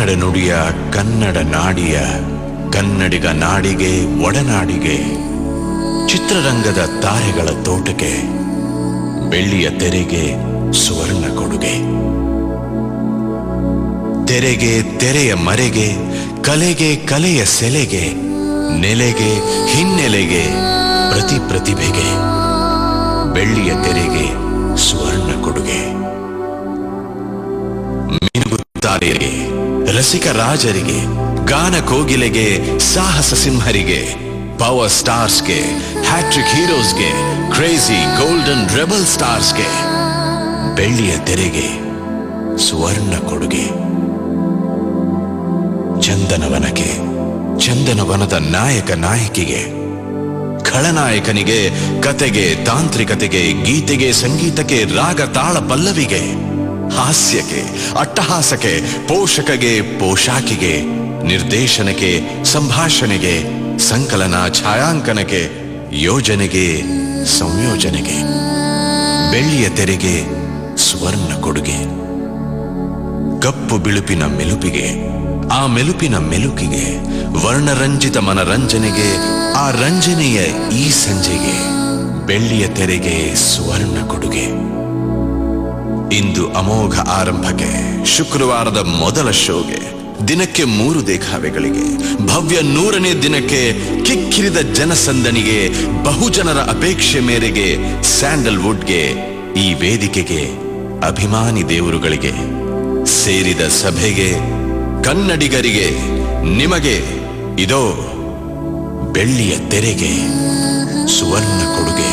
ಕನ್ನಡ ನುಡಿಯ ಕನ್ನಡ ನಾಡಿಯ ಕನ್ನಡಿಗ ನಾಡಿಗೆ ಒಡನಾಡಿಗೆ ಚಿತ್ರರಂಗದ ತಾರೆಗಳ ತೋಟಕ್ಕೆ ಬೆಳ್ಳಿಯ ತೆರೆಗೆ ಸುವರ್ಣ ಕೊಡುಗೆ. ತೆರೆಗೆ ತೆರೆಯ ಮರೆಗೆ ಕಲೆಗೆ ಕಲೆಯ ಸೆಲೆಗೆ ನೆಲೆಗೆ ಹಿನ್ನೆಲೆಗೆ ಪ್ರತಿ ಪ್ರತಿಭೆಗೆ ಬೆಳ್ಳಿಯ ತೆರೆಗೆ ಸುವರ್ಣ ಕೊಡುಗೆ. ಮಿನುಗುತ್ತಾರೆಗೆ ರಸಿಕ ರಾಜರಿಗೆ ಗಾನ ಕೋಗಿಲೆಗೆ ಸಾಹಸ ಸಿಂಹರಿಗೆ ಪವರ್ ಸ್ಟಾರ್ಸ್ಗೆ ಹ್ಯಾಟ್ರಿಕ್ ಹೀರೋಸ್ಗೆ ಕ್ರೇಜಿ ಗೋಲ್ಡನ್ ರೆಬಲ್ ಸ್ಟಾರ್ಸ್ಗೆ ಬೆಳ್ಳಿಯ ತೆರೆಗೆ ಸುವರ್ಣ ಕೊಡುಗೆ. ಚಂದನವನಕ್ಕೆ ಚಂದನವನದ ನಾಯಕ ನಾಯಕಿಗೆ ಖಳನಾಯಕನಿಗೆ ಕತೆಗೆ ತಾಂತ್ರಿಕತೆಗೆ ಗೀತೆಗೆ ಸಂಗೀತಕ್ಕೆ ರಾಗ ತಾಳ ಪಲ್ಲವಿಗೆ ಹಾಸ್ಯಕ್ಕೆ ಅಟ್ಟಹಾಸಕ್ಕೆ ಪೋಷಕಗೆ ಪೋಷಾಕಿಗೆ ನಿರ್ದೇಶನಕ್ಕೆ ಸಂಭಾಷಣೆಗೆ ಸಂಕಲನ ಛಾಯಾಂಕನಕ್ಕೆ ಯೋಜನೆಗೆ ಸಂಯೋಜನೆಗೆ ಬೆಳ್ಳಿಯ ತೆರೆಗೆ ಸುವರ್ಣ ಕೊಡುಗೆ. ಕಪ್ಪು ಬಿಳುಪಿನ ಮೆಲುಪಿಗೆ ಆ ಮೆಲುಪಿನ ಮೆಲುಕಿಗೆ ವರ್ಣರಂಜಿತ ಮನರಂಜನೆಗೆ ಆ ರಂಜನೆಯ ಈ ಸಂಜೆಗೆ ಬೆಳ್ಳಿಯ ತೆರೆಗೆ ಸುವರ್ಣ ಕೊಡುಗೆ. ಇಂದು ಅಮೋಘ ಆರಂಭಕ್ಕೆ ಶುಕ್ರವಾರದ ಮೊದಲ ಶೋಗೆ ದಿನಕ್ಕೆ 3 ದೇಖಾವೆಗಳಿಗೆ ಭವ್ಯ 100ನೇ ದಿನಕ್ಕೆ ಕಿಕ್ಕಿರಿದ ಜನಸಂದಣಿಗೆ ಬಹುಜನರ ಅಪೇಕ್ಷೆ ಮೇರೆಗೆ ಸ್ಯಾಂಡಲ್ವುಡ್ಗೆ ಈ ವೇದಿಕೆಗೆ ಅಭಿಮಾನಿ ದೇವರುಗಳಿಗೆ ಸೇರಿದ ಸಭೆಗೆ ಕನ್ನಡಿಗರಿಗೆ ನಿಮಗೆ ಇದೋ ಬೆಳ್ಳಿಯ ತೆರೆಗೆ ಸುವರ್ಣ ಕೊಡುಗೆ.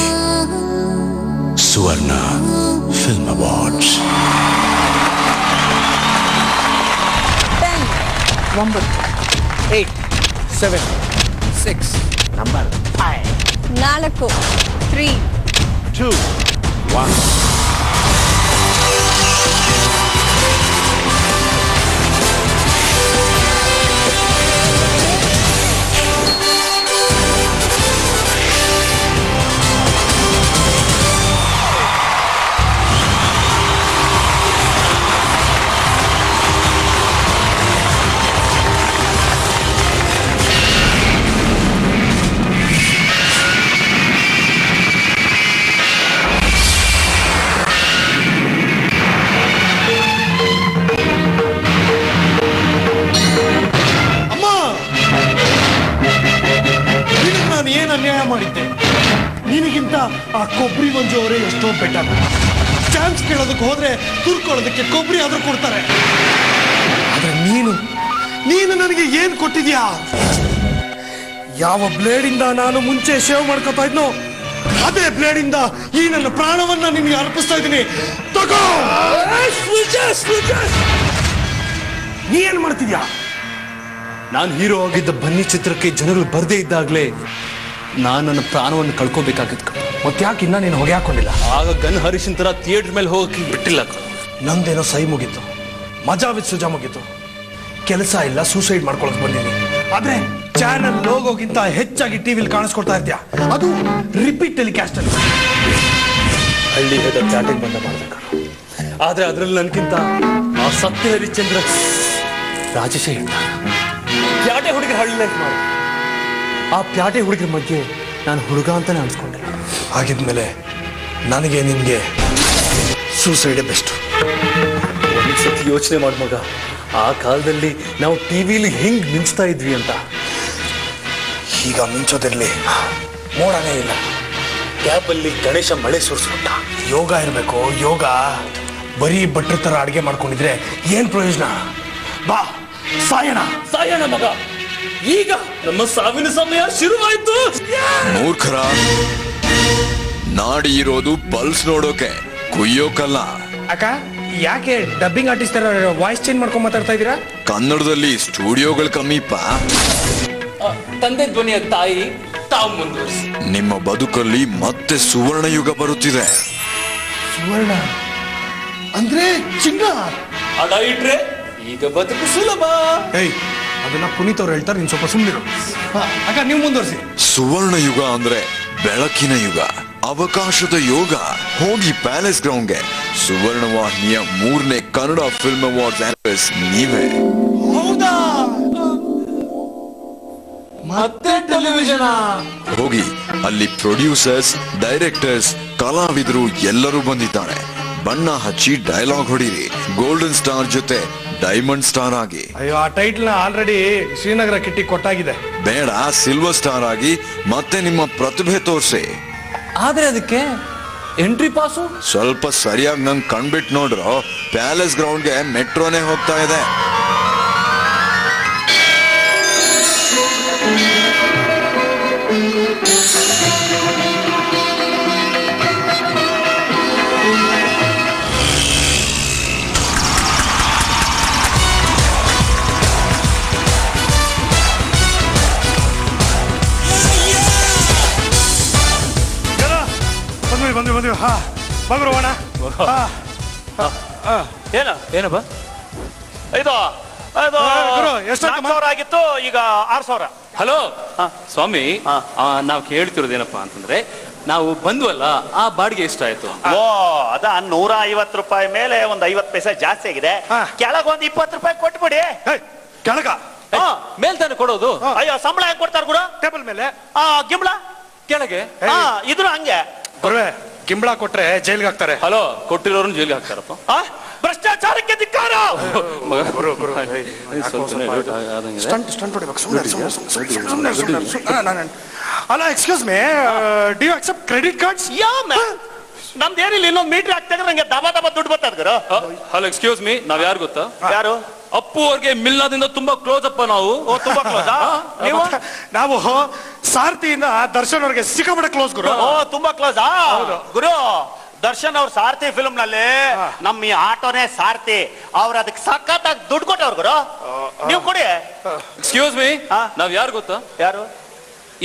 ಸುವರ್ಣ ಫಿಲ್ಮ್ ಅವಾರ್ಡ್ಸ್. 9, 8, 7, 6 ನಂಬರ್ 5 4 3 2 1 ಅನ್ಯಾಯ ಮಾಡಿದ್ದೆ. ನಿನಗಿಂತ ಆ ಕೊಬ್ಬರಿ ಮಂಜು ಅವರೇ ಎಷ್ಟೋ ಬೆಟರ್. ಚಾನ್ಸ್ ಕೇಳೋದಕ್ಕೆ ಹೋದ್ರೆ ತುರ್ಕೊಳ್ಳೋದಕ್ಕೆ ಕೊಬ್ಬರಿ ಆದ್ರೂ ಕೊಡ್ತಾರೆ. ಆದ್ರೆ ನೀನು ನನಗೆ ಏನ್ ಕೊಟ್ಟಿದ್ಯಾ? ಯಾವ ಬ್ಲೇಡ್ ಇಂದ ನಾನು ಮುಂಚೆ ಶೇವ್ ಮಾಡ್ಕೊತಾ ಇದ್ನೋ ಅದೇ ಬ್ಲೇಡ್ ಇಂದ ಈ ನನ್ನ ಪ್ರಾಣವನ್ನ ನಿನ್ಗೆ ಅರ್ಪಿಸ್ತಾ ಇದ್ದೀನಿ. ತಗೋ. ನೀ ಏನ್ ಮಾಡ್ತಿದ್ಯಾ? ನಾನು ಹೀರೋ ಆಗಿದ್ದ ಬನ್ನಿ ಚಿತ್ರಕ್ಕೆ ಜನರು ಬರ್ದೇ ಇದ್ದಾಗ್ಲೇ ನಾನು ನನ್ನ ಪ್ರಾಣವನ್ನು ಕಳ್ಕೋಬೇಕಾಗಿತ್ತು. ಮತ್ತೆ ಯಾಕೆ ಇನ್ನ ನೀನು ಹೊಗೆ ಹಾಕೊಂಡಿಲ್ಲ? ಆಗ ಗನ್ ಹರೀಶನ್ ತರ ಥಿಯೇಟರ್ ಮೇಲೆ ಹೋಗಕ್ಕೆ ಬಿಟ್ಟಿಲ್ಲ. ನಂದೇನೋ ಸೈ ಮುಗೀತು, ಮಜಾ ವಿತ್ ಸುಜಾ ಮುಗೀತು. ಕೆಲಸ ಇಲ್ಲ, ಸೂಸೈಡ್ ಮಾಡ್ಕೊಳಕ್ ಬಂದಿದ್ದೀನಿ. ಆದ್ರೆ ಚಾನಲ್ ಲೋಗೋಗಿಂತ ಹೆಚ್ಚಾಗಿ ಟಿವಿಲಿ ಕಾಣಿಸ್ಕೊಡ್ತಾ ಇರ್ತೀಯ, ಅದು ರಿಪೀಟ್ ಟೆಲಿಕಾಸ್ಟ್ ಅಲ್ಲಿ. ಹಳ್ಳಿ ಹೇದ ಪ್ಯಾಟೆಗೆ ಬಂದ ಮಾಡ್ಬೇಕು. ಆದ್ರೆ ಅದ್ರಲ್ಲಿ ನನ್ಗಿಂತ ಆ ಸತ್ಯ ಹರಿಶ್ಚಂದ್ರ ರಾಜೇಶ ಹೇಳ್ತಾರೆ. ಪ್ಯಾಟೆ ಹುಡುಗರ ಹಳ್ಳಿ ಲೈಫ್ ಮಾಡಿ ಆ ಪ್ಯಾಟೆ ಹುಡುಗರ ಮಧ್ಯೆ ನಾನು ಹುಡುಗ ಅಂತಾನೆ ಅನ್ಸ್ಕೊಂಡಿಲ್ಲ. ಹಾಗಿದ್ಮೇಲೆ ನನಗೆ ನಿನ್ಗೆ ಸೂಸೈಡೇ ಬೆಸ್ಟ್. ಒಂದ್ಸತಿ ಯೋಚನೆ ಮಾಡ್ ಮಗ, ಆ ಕಾಲದಲ್ಲಿ ನಾವು ಟಿವಿಲಿ ಹೆಂಗ್ ಮಿಂಚ್ತಾ ಇದ್ವಿ ಅಂತ. ಈಗ ಮಿಂಚೋದಿರ್ಲಿ, ಮೋಡನೇ ಇಲ್ಲ. ಗ್ಯಾಪಲ್ಲಿ ಗಣೇಶ ಮಳೆ ಸುರಿಸ್ಬಿಟ್ಟ. ಯೋಗ ಇರಬೇಕು, ಯೋಗ. ಬರೀ ಭಟ್ರ ತರ ಅಡಿಗೆ ಮಾಡ್ಕೊಂಡಿದ್ರೆ ಏನ್ ಪ್ರಯೋಜನ? ಬಾ ಸಾಯಣ ಸಾಯಣ ಮಗ. ಈಗ ನಮ್ಮ ಸಾವಿನ ಸಮಯ ಶುರುವಾಯ್ತು. ಮೂರ್ಖರ, ನಾಡಿ ಇರೋದು ಪಲ್ಸ್ ನೋಡೋಕೆ, ಕುಯ್ಯೋಕಲ್ಲ. ಅಕ್ಕ, ಯಾಕೆ ಡಬ್ಬಿಂಗ್ ಆರ್ಟಿಸ್ಟ್ ತರ ವಾಯ್ಸ್ ಚೇಂಜ್ ಮಾಡ್ಕೊಂಡ್ ಮಾತಾಡ್ತಾ ಇದೀರಾ? ಕನ್ನಡದಲ್ಲಿ ಸ್ಟುಡಿಯೋಗಳು ಕಮ್ಮಿಪ್ಪ. ತಂದೆ ಧ್ವನಿಯ ತಾಯಿ ತಾವು ಮುಂದುವರಿಸಿ. ನಿಮ್ಮ ಬದುಕಲ್ಲಿ ಮತ್ತೆ ಸುವರ್ಣ ಯುಗ ಬರುತ್ತಿದೆ. ಸುವರ್ಣ ಅಂದ್ರೆ ಚಿನ್ನ. ಅಡ ಇಟ್ರೆ ಈಗ ಬದುಕು ಸುಲಭ. ಅದನ್ನ ಪುನೀತ್ ಅವ್ರು ಹೇಳ್ತಾರೆ, ನೀನ್ ಸ್ವಲ್ಪ ಸುಮ್ಮನಿರು. ಅಕ್ಕ, ನೀವು ಮುಂದುವರಿಸಿ. ಸುವರ್ಣ ಯುಗ ಅಂದ್ರೆ ಬೆಳಕಿನ ಯುಗ, ಅವಕಾಶದ ಯೋಗ. ಹೋಗಿ ಪ್ಯಾಲೇಸ್ ಗ್ರೌಂಡ್ಗೆ. ಸುವರ್ಣ ವಾಹಿನಿಯ 3ನೇ ಕನ್ನಡ ಫಿಲ್ಮ್ ಅವಾರ್ಡ್ಸ್ ನೀವೇ. ಮತ್ತೆ ಟೆಲಿವಿಷನ್ ಹೋಗಿ ಅಲ್ಲಿ ಪ್ರೊಡ್ಯೂಸರ್ಸ್, ಡೈರೆಕ್ಟರ್ಸ್, ಕಲಾವಿದರು ಎಲ್ಲರೂ ಬಂದಿದ್ದಾರೆ. ಬಣ್ಣ ಹಚ್ಚಿ ಡೈಲಾಗ್ ಹೊಡಿರಿ. ಗೋಲ್ಡನ್ ಸ್ಟಾರ್ ಜೊತೆ ಡೈಮಂಡ್ ಸ್ಟಾರ್ ಆಗಿ. ಅಯ್ಯೋ, ಆ ಟೈಟ್ಲ್ ಆಲ್ರೆಡಿ ಶ್ರೀನಗರ ಕಿಟ್ಟಿ ಕೊಟ್ಟಾಗಿದೆ. ಬೇಡ, ಸಿಲ್ವರ್ ಸ್ಟಾರ್ ಆಗಿ ಮತ್ತೆ ನಿಮ್ಮ ಪ್ರತಿಭೆ ತೋರಿಸಿ. ಆದ್ರೆ ಅದಕ್ಕೆ ಎಂಟ್ರಿ ಪಾಸು ಸ್ವಲ್ಪ ಸರಿಯಾಗಿ ನಂಗೆ ಕಣ್ಬಿಟ್ಟು ನೋಡ್ರು, ಪ್ಯಾಲೇಸ್ ಗ್ರೌಂಡ್ಗೆ ಮೆಟ್ರೋನೇ ಹೋಗ್ತಾ ಇದೆ. ಬಂದ್ವಿ ಹಾ ಬಗ್ರೋಣ. ಏನಪ್ಪ ಇದು ಗುರು, ಎಷ್ಟಾಯ್ತು? 4,000 ಆಗಿತ್ತು, ಈಗ 6,000. ಹಲೋ ಸ್ವಾಮಿ, ನಾವು ಕೇಳ್ತಿರೋದೇನಪ್ಪಾ ಅಂತಂದ್ರೆ, ನಾವು ಬಂದ್ವಲ್ಲ ಆ ಬಾಡಿಗೆ ಎಷ್ಟಾಯ್ತು? ಓ, ಅದ 150 ರೂಪಾಯಿ ಮೇಲೆ ಒಂದು 50 ಪೈಸೆ ಜಾಸ್ತಿ ಆಗಿದೆ. ಕೆಳಗ ಒಂದು 20 ರೂಪಾಯಿ ಕೊಟ್ಬಿಡಿ. ಕೆಳಗ ಮೇಲ್ ತಾನೆ ಕೊಡೋದು? ಅಯ್ಯೋ, ಸಂಬಳ ಹೆಂಗ್ ಕೊಡ್ತಾರ ಗುರು? ಟೇಬಲ್ ಮೇಲೆ. ಗಿಂಬಳ ಕೆಳಗೆ ಇದ್ರು ಹಂಗೆ. ಗುರುವೆ, ಗಿಂಬಳ ಕೊಟ್ರೆ ಜೈಲ್ಗೆ ಹಾಕ್ತಾರೆ. ಹಲೋ, ಕೊಟ್ಟಿರೋರ್ನ ಜೈಲಿಗೆ ಹಾಕ್ತಾರಪ್ಪ. ಭ್ರಷ್ಟಾಚಾರಕ್ಕೆ ಧಿಕ್ಕಾರ. ಅಲ್ಲ, excuse me, do you accept credit cards? ನಮ್ದೇನಿಲ್ಲ, ಇನ್ನೊಂದು ಮೀಟರ್ ಹಾಕ್ತಾಗ ನಂಗೆ ದಬಾ ದುಡ್ಡು ಬರ್ತದ ಗುರು. ಹಲೋ, ಎಕ್ಸ್ಕ್ಯೂಸ್ ಮೀ, ನಾವ್ ಯಾರು ಗೊತ್ತಾ? ಯಾರು? ಅಪ್ಪು ಅವ್ರಿಗೆ ಮಿಲ್ನಾದಿಂದ ತುಂಬಾ ಕ್ಲೋಸ್ ಅಪ್ಪ ನಾವು. ತುಂಬಾ ಕ್ಲೋಸ್. ನೀವು? ನಾವು ಸಾರಥಿಯಿಂದ ದರ್ಶನ್ ಅವ್ರಿಗೆ ಸಿಕ್ಕಾಪಟ್ಟೆ ಕ್ಲೋಸ್ ಗುರು. ತುಂಬಾ ಕ್ಲೋಸ್. ಗುರು, ದರ್ಶನ್ ಅವ್ರ ಸಾರಥಿ ಫಿಲ್ಮ್ ನಲ್ಲಿ ನಮ್ಮ ಈ ಆಟೋನೇ ಸಾರಥಿ. ಅವ್ರ ಅದಕ್ಕೆ ಸಖತ್ತಾಗಿ ದುಡ್ಡು ಕೊಟ್ಟವ್ರು ಗುರು. ನೀವು ಕೊಡಿ. ಎಕ್ಸ್ಕ್ಯೂಸ್ ಮೀ, ನಾವ್ ಯಾರು ಗೊತ್ತಾ? ಯಾರು?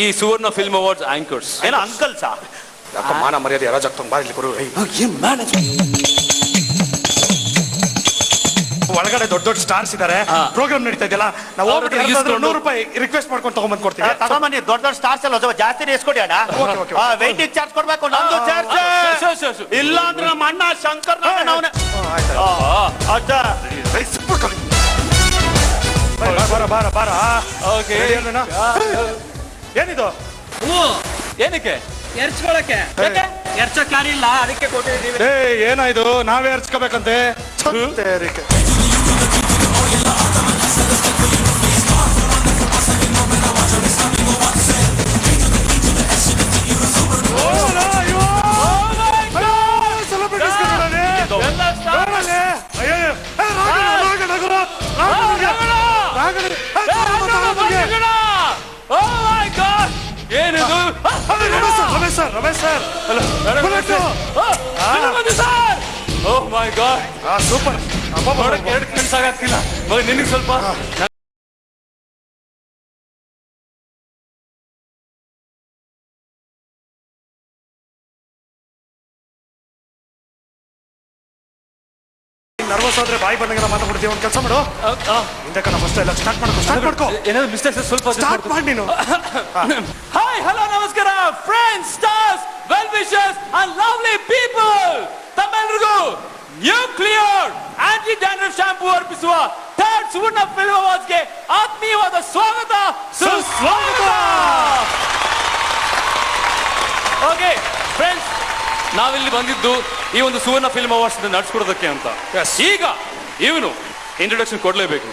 ಈ ಸುವರ್ಣ ಫಿಲ್ಮ್ ಅವಾರ್ಡ್ಸ್ ಆಂಕರ್ಸ್. ಏನೋ ಅಂಕಲ್ಸಾ? ಯಾಕ ಮಾನ ಮರ್ಯಾದೆ ಯಾರಾಗ್ತಂಗ್ ಬಾ ಇಲ್ಲಿ ಗುರು. ಒಳಗಡೆ ದೊಡ್ಡ ದೊಡ್ಡ ಸ್ಟಾರ್ಸ್ ಇದಾರೆ, ಪ್ರೋಗ್ರಾಮ್ ನಡೀತಾ ಇದೆಯಲ್ಲ, ನಾವು 100 ರೂಪಾಯಿ ರಿಕ್ವೆಸ್ಟ್ ಮಾಡ್ಕೊಂಡು ತಗೊಂಡ್ಬಂದು ಕೊಡ್ತೀವಿ. ತಗೊಂಬನ್ನಿ. ದೊಡ್ಡ ದೊಡ್ಡ ಸ್ಟಾರ್ಸ್ ಎಲ್ಲ ಸ್ವಲ್ಪ ಜಾಸ್ತಿ ಇಸ್ಕೊಡಿ ಅಣ್ಣ. ವೇಟಿಂಗ್ ಚಾರ್ಜ್ ಕೊಡ್ಬೇಕು. ನಂದು ಚಾರ್ಜ್ ಇಲ್ಲ ಅಂದ್ರೆ ನಮ್ಮ ಅಣ್ಣ ಶಂಕರ್ ಬಾರ. ಏನಿದು? ಏನಕ್ಕೆ? ಎರ್ಚ್ಕೊಳಕ್ಕೆ. ಎರ್ಚಕ್ ಯಾರಿಲ್ಲ, ಅದಕ್ಕೆ ಕೊಟ್ಟಿದ್ದೀವಿ. ಏನಾಯ್ತು? ನಾವೇ ಎರ್ಚ್ಕೋಬೇಕಂತೆ. ಏನಿದು? ರಮೇಶ್ ಸರ್, ಓಹ್ ಮೈ ಗಾಡ್, ಸೂಪರ್. ನೋಡಕ್ಕೆ 2 ಕಣ್ಣು ಸಾಕಾಗ್ತಿಲ್ಲ. ನಿನಗೆ ಸ್ವಲ್ಪ ನರ್ವಸ್ ಆದ್ರೆ ಬಾಯಿ ಬಂದಂಗೆಲ್ಲ ಮಾತಾಡ್ಬಿಡ್ತೀವಿ. ಒಂದು ಕೆಲಸ ಮಾಡು, ಹಿಂದೆ ಕಣ ಫಸ್ಟ್ ಎಲ್ಲ ಸ್ಟಾರ್ಟ್ ಮಾಡ್ಕೋ. ಏನಾದ್ರು ಮಿಸ್ಟೇಕ್ಸ್ ಸ್ವಲ್ಪ ಸ್ಟಾರ್ಟ್ ಮಾಡಿ ನೀನು. ಹಾಯ್, ಹಲೋ, ನಮಸ್ಕಾರ friends, stars, well wishers and lovely people. ತಮ್ಮೆಲ್ಲರಿಗೂ ನ್ಯೂಕ್ಲಿಯರ್ ಆಂಟಿ ಡ್ಯಾಂಡ್ರಫ್ ಶಾಂಪೂ ಅರ್ಪಿಸುವ 3rd ಸುವರ್ಣ ಫಿಲ್ಮ್ ಅವಾರ್ಡ್ಸ್ಗೆ ಆತ್ಮೀಯವಾದ ಸ್ವಾಗತ, ಸುಸ್ವಾಗತ. ಓಕೆ ಫ್ರೆಂಡ್ಸ್, ನಾವಿಲ್ಲಿ ಬಂದಿದ್ದು ಈ ಒಂದು ಸುವರ್ಣ ಫಿಲ್ಮ್ ಅವಾರ್ಡ್ಸ್ ನಡೆಸ್ಕೊಡೋದಕ್ಕೆ ಅಂತ. ಈಗ ಇವನು ಇಂಟ್ರೊಡಕ್ಷನ್ ಕೊಡ್ಲೇಬೇಕು.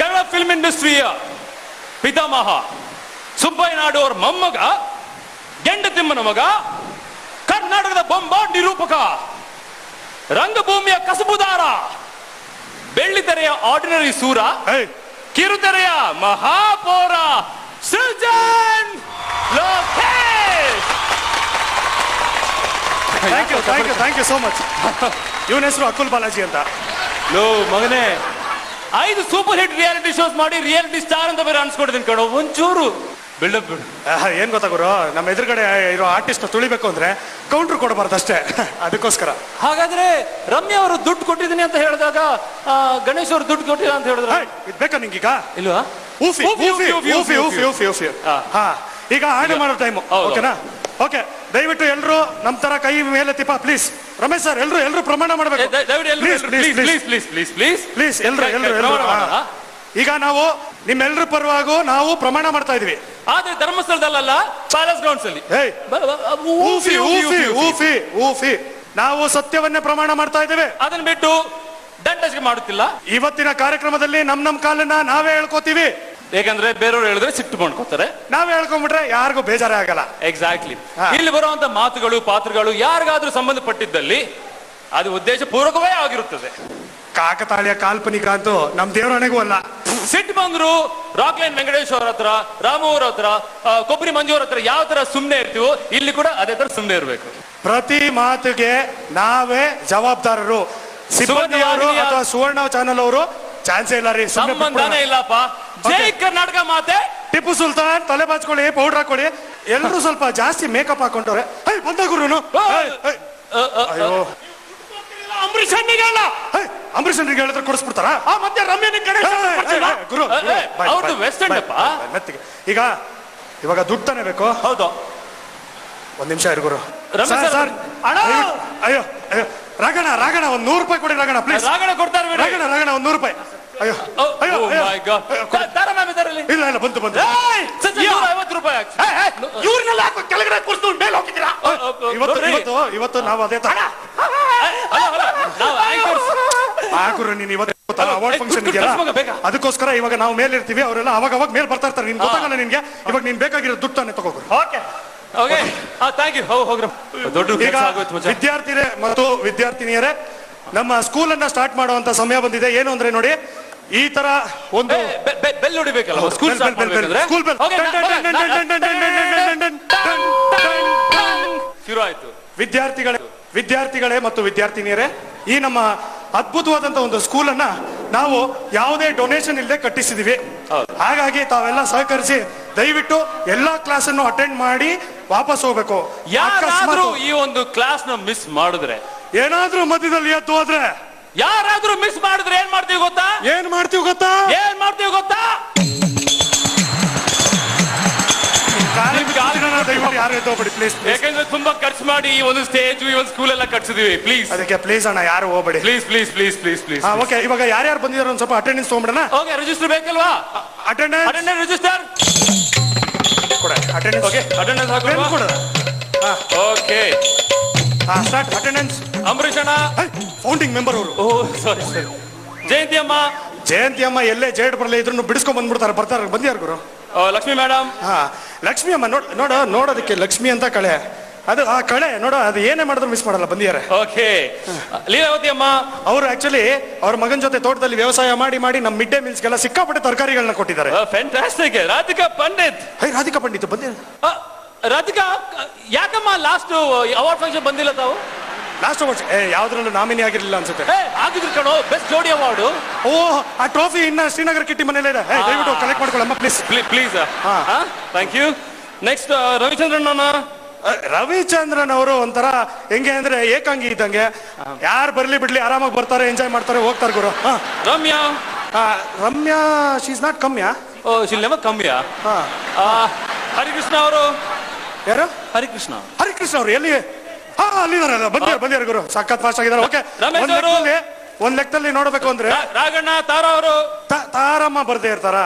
ಕನ್ನಡ ಫಿಲ್ಮ್ ಇಂಡಸ್ಟ್ರಿಯ ಪಿತಾಮಹ ಸುಬ್ಬಯ್ಯ ನಾಯ್ಡು ಅವರ ಮೊಮ್ಮಗ, ಗೆಂಡತಿಮ್ಮನ ಮಗ, ಕರ್ನಾಟಕದ ಬೊಂಬಾಟ್ ನಿರೂಪಕ, ರಂಗಭೂಮಿಯ ಕಸಬುದಾರ, ಬೆಳ್ಳಿತೆರೆಯ ಆರ್ಡಿನರಿ ಸೂರ, ಕಿರುತೆರೆಯ ಮಹಾಪೌರ Srujan Lokesh. Thank you so much. ಇವನ ಹೆಸರು ಅಕುಲ್ ಬಾಲಾಜಿ ಅಂತ. ಲೋ ಮಗನೇ, 5 ಸೂಪರ್ ಹಿಟ್ ರಿಯಾಲಿಟಿ ಶೋಸ್ ಮಾಡಿ ರಿಯಾಲಿಟಿ ಸ್ಟಾರ್ ಅಂತ ಬೇರೆ ಅನ್ಸ್ಕೊಡ್ತೀನಿ ಕಣೋ. ಒಂಚೂರು ಬಿಲ್ಡಪ್ ಬಿಡು. ಏನ್ ಗೊತ್ತಾ ಗುರು, ನಮ್ಮ ಎದುರುಗಡೆ ಇರೋ ಆರ್ಟಿಸ್ಟ್ ತುಳಿಬೇಕು ಅಂದ್ರೆ ಕೌಂಟರ್ ಕೊಡಬಾರ್ದು ಅಷ್ಟೇ, ಅದಕ್ಕೋಸ್ಕರ. ಹಾಗಾದ್ರೆ ರಮ್ಯಾ ಅವರು ದುಡ್ಡು ಕೊಟ್ಟಿದ್ದೀನಿ ಅಂತ ಹೇಳಿದಾಗ ಗಣೇಶ್ ಅವರು ದುಡ್ಡು ಕೊಟ್ಟಿಲ್ಲ ಅಂತ ಹೇಳಿದ್ರೆ ಇದು ಬೇಕಾ ನಿಂಗೀಗ? ಇಲ್ವಾ? ಈಗ ಆಣೆ ಮಾಡೋ ಟೈಮು, ಓಕೆನಾ? ಓಕೆ, ದಯವಿಟ್ಟು ಎಲ್ರು ನಮ್ ತರ ಕೈ ಮೇಲೆ ತಿಪ್ಪ ಪ್ಲೀಸ್. ರಮೇಶ್ ಸರ್, ಎಲ್ರು ಪ್ರಮಾಣ ಮಾಡ್ಬೇಕು. ಪ್ಲೀಸ್ ಎಲ್ರು ಈಗ ನಾವು ನಿಮ್ಮೆಲ್ಲರ ಪರವಾಗೂ ನಾವು ಪ್ರಮಾಣ ಮಾಡ್ತಾ ಇದೀವಿ. ಆದ್ರೆ ಧರ್ಮಸ್ಥಳದಲ್ಲ, ಪ್ಯಾಲೇಸ್ ಗ್ರೌಂಡ್ಸ್ ಅಲ್ಲಿ. ಊಫಿ ಊಫಿ ಊಫಿ ಊಫಿ ನಾವು ಸತ್ಯವನ್ನೇ ಪ್ರಮಾಣ ಮಾಡ್ತಾ ಇದ್ದೇವೆ. ಅದನ್ನ ಬಿಟ್ಟು ದಂಡಜಿಗೆ ಮಾಡುತ್ತಿಲ್ಲ. ಇವತ್ತಿನ ಕಾರ್ಯಕ್ರಮದಲ್ಲಿ ನಮ್ ಕಾಲನ್ನ ನಾವೇ ಹೇಳ್ಕೋತೀವಿ. ಯಾಕಂದ್ರೆ ಬೇರೆಯವ್ರು ಹೇಳಿದ್ರೆ ಸಿಟ್ಟು ಮಾಡ್ಕೋತಾರೆ. ನಾವೇ ಹೇಳ್ಕೊಂಡ್ಬಿಟ್ರೆ ಯಾರಿಗೂ ಬೇಜಾರೇ ಆಗಲ್ಲ. ಎಕ್ಸಾಕ್ಟ್ಲಿ. ಇಲ್ಲಿ ಬರುವಂತ ಮಾತುಗಳು ಪಾತ್ರಗಳು ಯಾರಿಗಾದ್ರೂ ಸಂಬಂಧಪಟ್ಟಿದ್ದಲ್ಲಿ ಅದು ಉದ್ದೇಶ ಪೂರ್ವಕವೇ ಆಗಿರುತ್ತದೆ. ಕಾಕತಾಳಿಯ ಕಾಲ್ಪನಿಕ ಅಂತೂ ನಮ್ ದೇವರಣೆಗೂ ಅಲ್ಲ. ಸಿಟ್ಟು ಬಂದ್ರು ರಾಕ್ಲೈನ್ ವೆಂಕಟೇಶ್ ಅವ್ರ ಹತ್ರ, ರಾಮು ಅವ್ರ ಹತ್ರ, ಕೊಬ್ಬರಿ ಮಂಜು ಅವ್ರ ಹತ್ರ ಯಾವ ತರ ಸುಮ್ನೆ ಇರ್ತೀವೋ ಇಲ್ಲಿ ಕೂಡ ಅದೇ ತರ ಸುಮ್ನೆ ಇರ್ಬೇಕು. ಪ್ರತಿ ಮಾತಿಗೆ ನಾವೇ ಜವಾಬ್ದಾರರು. ಸಿಬ್ಬಂದಿಯವರು ಅಥವಾ ಸುವರ್ಣ ಚಾನಲ್ ಅವರು ಚಾನ್ಸೇ ಇಲ್ಲ ರೀ. ಸಂಬಂಧನೇ ಇಲ್ಲಪ್ಪ. ಜೈ ಕರ್ನಾಟಕ ಮಾತೆ. ಟಿಪ್ಪು ಸುಲ್ತಾನ್ ತಲೆ ಬಾಚ್ಕೊಳ್ಳಿ, ಪೌಡರ್ ಹಾಕೊಳ್ಳಿ. ಎಲ್ಲರೂ ಸ್ವಲ್ಪ ಜಾಸ್ತಿ ಮೇಕಪ್ ಹಾಕೊಂಡವ್ರೆ. ಬಂದ ಗುರುನು. ಅಯ್ಯೋ ಅಂಬರೀಷ್ ಅಣ್ಣಿಗೆ ಹೇಳಿದ್ರೆ ಕೊಡಿಸ್ಬಿಡ್ತಾರ. ಮತ್ತೆ ರಮ್ಯನ ಗುರು ಅವ್ರದ್ದು ವೆಸ್ಟರ್ನ್ ಮೆತ್ತಿಗೆ. ಈಗ ಇವಾಗ ದುಡ್ಡು ತಾನೇ ಬೇಕು. ಹೌದು, ಒಂದ್ ನಿಮಿಷ ಇರು ಗುರು. ಸರ್ ಅಯ್ಯೋ ಅಯ್ಯೋ ರಾಗಣ ರಾಗಣ ಒಂದ್ 100 ರೂಪಾಯಿ ಕೊಡಿ ರಾಗಣ ಪ್ಲೀಸ್. ರಾಗಣ ಕೊಡ್ತಾರೆ. ರಾಗಣ ರಾಗಣ ಒಂದ್ 100 ರೂಪಾಯಿ. ಅಯ್ಯೋ ಅಯ್ಯೋ ಇಲ್ಲ ಇಲ್ಲ ಬಂತು ಬಂತು. 50 ರೂಪಾಯಿ ಇವ್ರನ್ನೆಲ್ಲ ಕೆಳಗಡೆ ಕೂರಿಸ್ತು ಮೇಲೆ ಹೋಗಿದ್ದೀರಾ? ಇವತ್ತು ನಾವು ಅದೇ ತರ ಗುರು. ನೀನ್ ಇವತ್ತು ಅವಾರ್ಡ್ ಫಂಕ್ಷನ್ ಇದೆಯಲ್ಲ, ಅದಕ್ಕೋಸ್ಕರ ಇವಾಗ ನಾವು ಮೇಲೆ ಇರ್ತೀವಿ. ಅವರೆಲ್ಲ ಅವಾಗ ಮೇಲ್ ಬರ್ತಾ ಇರ್ತಾರೆ. ನಿನ್ ಗೊತ್ತಾಗಲ್ಲ ನಿನ್ಗೆ. ಇವಾಗ ನೀನ್ ಬೇಕಾಗಿರೋ ದುಡ್ಡು ತಾನೆ ತಗೋಗ್ರು. ವಿದ್ಯಾರ್ಥಿರೇ ಮತ್ತು ವಿದ್ಯಾರ್ಥಿನಿಯರೇ, ನಮ್ಮ ಸ್ಕೂಲ್ ಅನ್ನ ಸ್ಟಾರ್ಟ್ ಮಾಡುವಂತ ಸಮಯ ಬಂದಿದೆ. ಏನು ಅಂದ್ರೆ ನೋಡಿ, ಈ ತರ ಒಂದು ಬೆಲ್ ಹೊಡಿಬೇಕಲ್ಲ, ಸ್ಕೂಲ್ ಬೆಲ್ ಶುರು ಆಯ್ತು. ವಿದ್ಯಾರ್ಥಿಗಳೇ ಮತ್ತು ವಿದ್ಯಾರ್ಥಿನಿಯರೇ, ಈ ನಮ್ಮ ಅದ್ಭುತವಾದಂತ ಒಂದು ಸ್ಕೂಲ್ ಅನ್ನ ನಾವು ಯಾವುದೇ ಡೊನೇಷನ್ ಇಲ್ಲದೆ ಕಟ್ಟಿಸಿದೀವಿ. ಹಾಗಾಗಿ ತಾವೆಲ್ಲ ಸಹಕರಿಸಿ ದಯವಿಟ್ಟು ಎಲ್ಲಾ ಕ್ಲಾಸ್ ಅನ್ನು ಅಟೆಂಡ್ ಮಾಡಿ ವಾಪಸ್ ಹೋಗ್ಬೇಕು. ಯಾರಾದ್ರೂ ಈ ಒಂದು ಕ್ಲಾಸ್ ನ ಮಿಸ್ ಮಾಡಿದ್ರೆ, ಏನಾದ್ರೂ ಮಧ್ಯದಲ್ಲಿ ಎದ್ದು ಹೋದ್ರೆ, ಯಾರಾದ್ರೂ ಮಿಸ್ ಮಾಡಿದ್ರೆ ಏನ್ ಮಾಡ್ತೀವಿ ಗೊತ್ತಾ? ಏನ್ ಮಾಡ್ತೀವಿ ಗೊತ್ತಾ? ಯಾಕಂದ್ರೆ ತುಂಬಾ ಖರ್ಚು ಮಾಡಿ ಈ ಒಂದು ಸ್ಟೇಜ್, ಈ ಒಂದು ಸ್ಕೂಲ್ ಎಲ್ಲ ಕಟ್ಸಿದೀವಿ. ಪ್ಲೀಸ್ ಅದಕ್ಕೆ ಪ್ಲೀಸ್ ಅಣ್ಣ, ಯಾರು ಹೋಗ್ಬೇಡಿ. ಪ್ಲೀಸ್. ಓಕೆ, ಇವಾಗ ಯಾರ್ಯಾರು ಬಂದಿದ್ದಾರೆ ಒಂದ್ ಸ್ವಲ್ಪ ಅಟೆಂಡೆನ್ಸ್ ತಗೊಂಡ್ಬಿಡೋಣ. ಓಕೆ, ರಿಜಿಸ್ಟರ್ ಬೇಕಲ್ವಾ? Attendance register attendance. Okay, attendance ಹಾಕೋಣ. Okay, start. ಅಟೆಂಡೆನ್ಸ್. ಅಂಬರೀಷ್ ಅಣ್ಣ ಫೌಂಡಿಂಗ್ ಮೆಂಬರ್ ಅವರು. ಸಾರಿ. ಜಯಂತಿ ಅಮ್ಮ ಎಲ್ಲೇ ಜೇಡ್ ಬರಲಿ ಇದ್ರೂ ಬಿಡಿಸ್ಕೊಂಡ್ ಬರ್ತಾರೆ. ಬಂದಿಯಾರ ಗುರು. ಲಕ್ಷ್ಮಿ ಮೇಡಮ್. ಲಕ್ಷ್ಮಿ ಅಮ್ಮ ನೋಡೋದಕ್ಕೆ ಲಕ್ಷ್ಮಿ ಅಂತ ಕಳೆ. ಅದು ಆ ಕಳೆ ನೋಡೋ, ಅದು ಏನೇ ಮಾಡಿದ್ರು ಮಿಸ್ ಮಾಡಲ್ಲ, ಬಂದಿದ್ದಾರೆ. ಓಕೆ. ಲೀಲಾವತಿ ಅಮ್ಮ ಅವರು ಆಕ್ಚುಲಿ ಅವ್ರ ಮಗನ ಜೊತೆ ತೋಟದಲ್ಲಿ ವ್ಯವಸಾಯ ಮಾಡಿ ನಮ್ಮ ಮಿಡ್ ಡೇ ಮೀಲ್ಸ್ಗೆಲ್ಲ ಸಿಕ್ಕಾಪಟ್ಟೆ ತರಕಾರಿಗಳನ್ನ ಕೊಟ್ಟಿದ್ದಾರೆ. ಫ್ಯಾಂಟಾಸ್ಟಿಕ್. ರಾಧಿಕಾ ಪಂಡಿತ್. ರಾಧಿಕಾ ಪಂಡಿತ್ ಬಂದಿಲ್ಲ. ರಾಧಿಕಾ ಯಾಕಮ್ಮ ಲಾಸ್ಟ್ ಅವಾರ್ಡ್ ಫಂಕ್ಷನ್ ಬಂದಿಲ್ಲ ತಾವು? ಲಾಸ್ಟ್ ವರ್ಷ ಯಾವ್ದ್ರಲ್ಲೂ ನಾಮಿನಿ ಆಗಿರ್ಲಿಲ್ಲ ಅನ್ಸುತ್ತೆ. ಆಗಿದ್ರು ಕಣೋ, ಬೆಸ್ಟ್ ಜೋಡಿ ಅವಾರ್ಡ್. ಆ ಟ್ರೋಫಿ ಇನ್ನ ಶ್ರೀನಗರ ಕಿಟ್ಟಿ ಮನೇಲಿ ಇದೆ. ದಯವಿಟ್ಟು ಕಲೆಕ್ಟ್ ಮಾಡ್ಕೊಳ್ಳಮ್ಮ please. Thank you. Next Ravichandran ಅವರು ಒಂಥರ ಹೆಂಗೆ ಅಂದ್ರೆ ಏಕಾಂಗಿ ಇದ್ದಂಗೆ. ಯಾರು ಬರ್ಲಿ ಬಿಡ್ಲಿ ಆರಾಮಾಗಿ ಬರ್ತಾರೆ, ಎಂಜಾಯ್ ಮಾಡ್ತಾರೆ, ಹೋಗ್ತಾರೆ ಗುರು. Ramya she is not coming. She never coming. Harikrishna ಅವರು. ಯಾರು? ಹರಿಕೃಷ್ಣ ಅವರು ಎಲ್ಲಿ? ಅಲ್ಲಿದ್ದಾರೆ, ಬಂದಿದ್ದಾರೆ ಗುರು. ಸಖತ್ ಫಾಸ್ಟ್ ಆಗಿದ್ದಾರೆ. ಓಕೆ, ಒಂದ್ ಲೆಕ್ಕದಲ್ಲಿ ನೋಡ್ಬೇಕು ಅಂದ್ರೆ ರಾಘಣ್ಣ, ತಾರಾ ಅವರು. ತಾರಮ್ಮ ಬರ್ದೇ ಇರ್ತಾರ.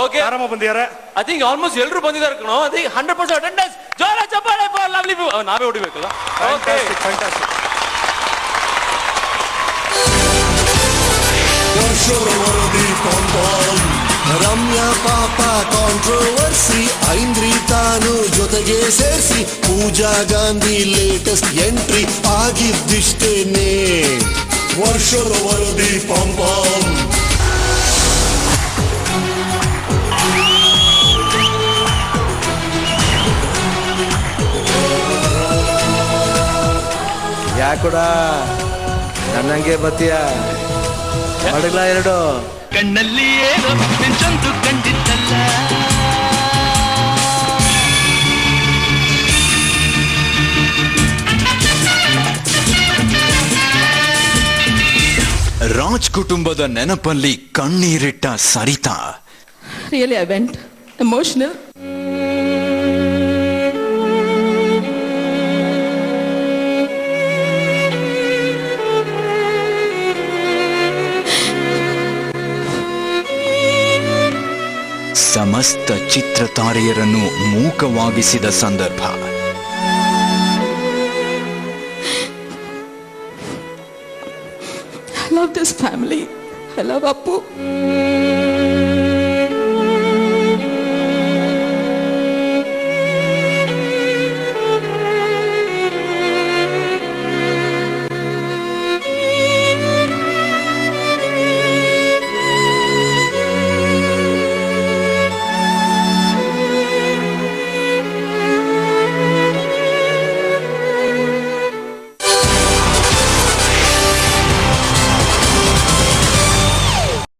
ಓಕೆ, ತಾರಮ್ಮ ಬಂದಿದ್ದಾರೆ. ಐ ಥಿಂಕ್ ಆಲ್ಮೋಸ್ಟ್ ಎಲ್ಲರೂ ಬಂದಿದ್ದಾರೆ ಕಣೋ. I think 100% attendance. ಜೋರ ಚಪ್ಪಾಳೆ ಫಾರ್ ಲವ್ಲಿ. ನಾವೇ ಹೊಡಿಬೇಕಲ್ಲ. Okay, fantastic. ರಮ್ಯಾ ಪಾಪ ಕಾಂಟ್ರೋವರ್ಸಿ, ಐಂದ್ರಿ ತಾನು ಜೊತೆಗೆ ಸೇರಿಸಿ, ಪೂಜಾ ಗಾಂಧಿ ಲೇಟೆಸ್ಟ್ ಎಂಟ್ರಿ ಆಗಿದ್ದಿಷ್ಟೇನೆ. ವರ್ಷದ ವರದಿ ಪಾಂಪಾಂ. ಯಾಕೂಡ ನನ್ನಂಗೆ ಬತ್ತೀಯ? ಮಾಡಲ್ಲ ಎರಡು ಕಣ್ಣಲ್ಲಿ ಏನೋ ನಿಂತಂತೂ ಕಂಡಿದ್ದಲ್ಲ. ರಾಜ್ ಕುಟುಂಬದ ನೆನಪಲ್ಲಿ ಕಣ್ಣೀರಿಟ್ಟ Sarita. Really, I went emotional. ಸಮಸ್ತ ಚಿತ್ರತಾರೆಯರನ್ನು ಮೂಕವಾಗಿಸಿದ ಸಂದರ್ಭ. I love this family. I love Appu.